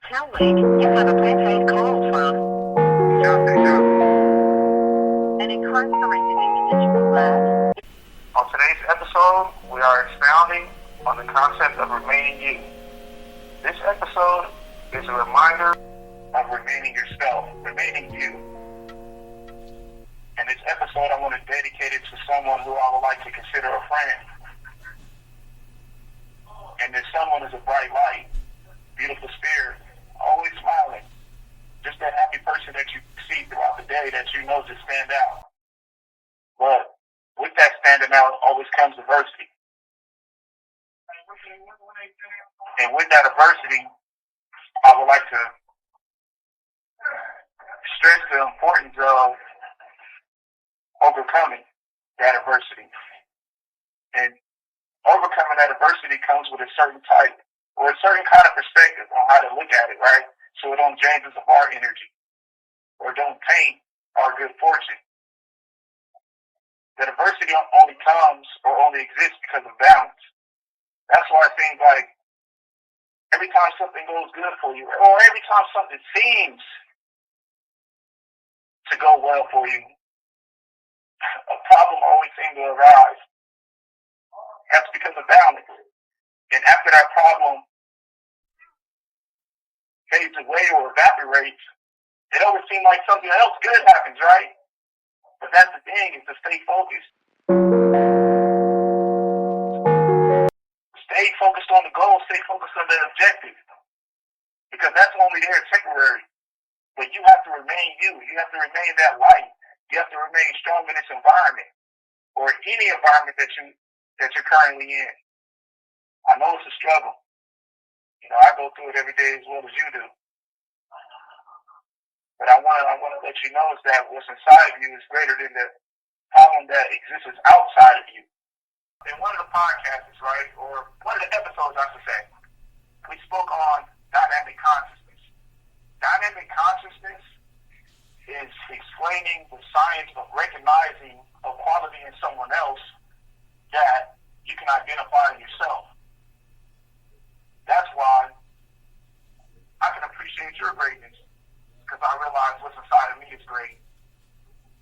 How late? You have a prepaid call from an incarcerated individual at... On today's episode, we are expounding on the concept of remaining you. This episode is a reminder of remaining yourself, remaining you. And this episode, I want to dedicate it to someone who I would like to consider a friend. And this someone is a bright light, beautiful spirit, always smiling. Just that happy person that you see throughout the day that you know just stand out. But with that standing out always comes adversity. And with that adversity, I would like to stress the importance of overcoming that adversity. And overcoming that adversity comes with a certain type or a certain kind of perspective on how to look at it, right? So it don't drain us of our energy or don't taint our good fortune. That adversity only comes or only exists because of balance. That's why it seems like every time something goes good for you, or every time something seems to go well for you, a problem always seems to arise. That's because of balance. And after that problem fades away or evaporates, it always seems like something else good happens, right? But that's the thing, is to stay focused. Stay focused on the goal, stay focused on the objective. Because that's only there temporary. But you have to remain you. You have to remain that light. You have to remain strong in this environment. Or any environment that you're currently in. I know it's a struggle. You know, I go through it every day as well as you do. But I want to let you know is that what's inside of you is greater than the problem that exists outside of you. In one of the podcasts, right, or one of the episodes, I should say, we spoke on dynamic consciousness. Dynamic consciousness is explaining the science of recognizing a quality in someone else that you can identify in yourself. That's why I can appreciate your greatness, because I realize what's inside of me is great.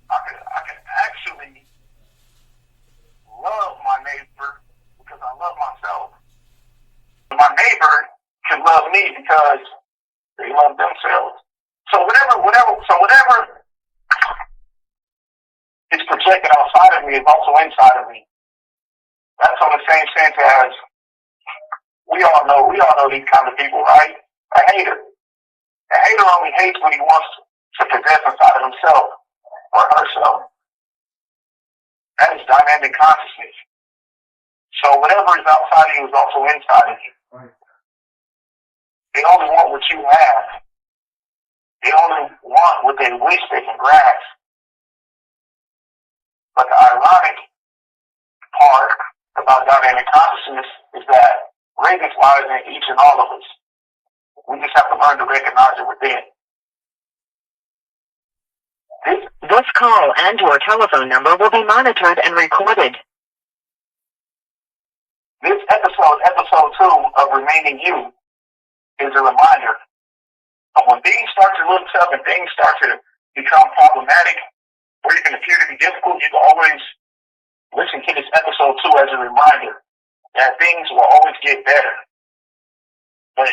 I can actually love my neighbor because I love myself. My neighbor can love me because they love themselves. So whatever is projected outside of me is also inside of me. That's on the same sense as we all know these kind of people, right? A hater. A hater only hates what he wants to possess inside of himself or herself. That is dynamic consciousness. So whatever is outside of you is also inside of you. Right. They only want what you have. They only want what they wish they can grasp. But the ironic part about dynamic consciousness is that greatness lies in each and all of us. We just have to learn to recognize it within. This call and your telephone number will be monitored and recorded. This episode 2 of Remaining You, is a reminder of when things start to look tough and things start to become problematic, or even appear to be difficult, you can always listen to this episode 2 as a reminder that things will always get better. But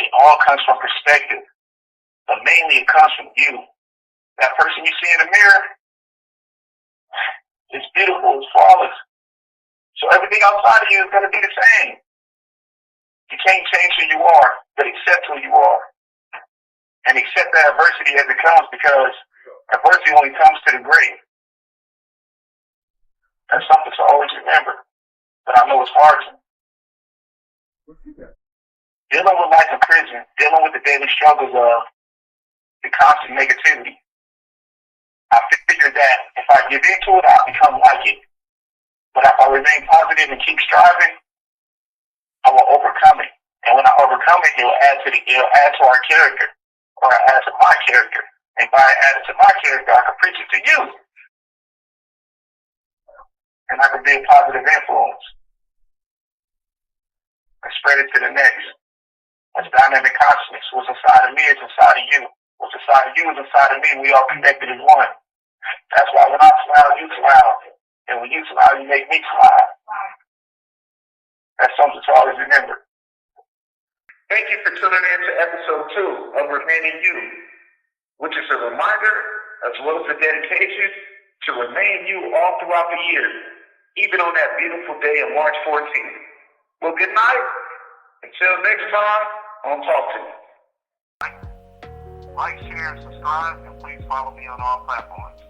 it all comes from perspective. But mainly it comes from you. That person you see in the mirror, it's beautiful, it's flawless. So everything outside of you is going to be the same. You can't change who you are, but accept who you are. And accept that adversity as it comes, because adversity only comes to the great. That's something to always remember. But I know it's hard to. Dealing with life in prison, dealing with the daily struggles of the constant negativity, I figured that if I give into it, I'll become like it. But if I remain positive and keep striving, I will overcome it. And when I overcome it, it'll add to our character, or add to my character. And by adding to my character, I can preach it to you. And I can be a positive influence and spread it to the next. That's dynamic consciousness. What's inside of me is inside of you. What's inside of you is inside of me. We all connected as one. That's why when I smile, you smile. And when you smile, you make me smile. That's something to always remember. Thank you for tuning in to episode 2 of Remaining You, which is a reminder as well as a dedication to remain you all throughout the year, even on that beautiful day of March 14th. Well, good night. Until next time, on Talk to You. Like, share, and subscribe, and please follow me on all platforms.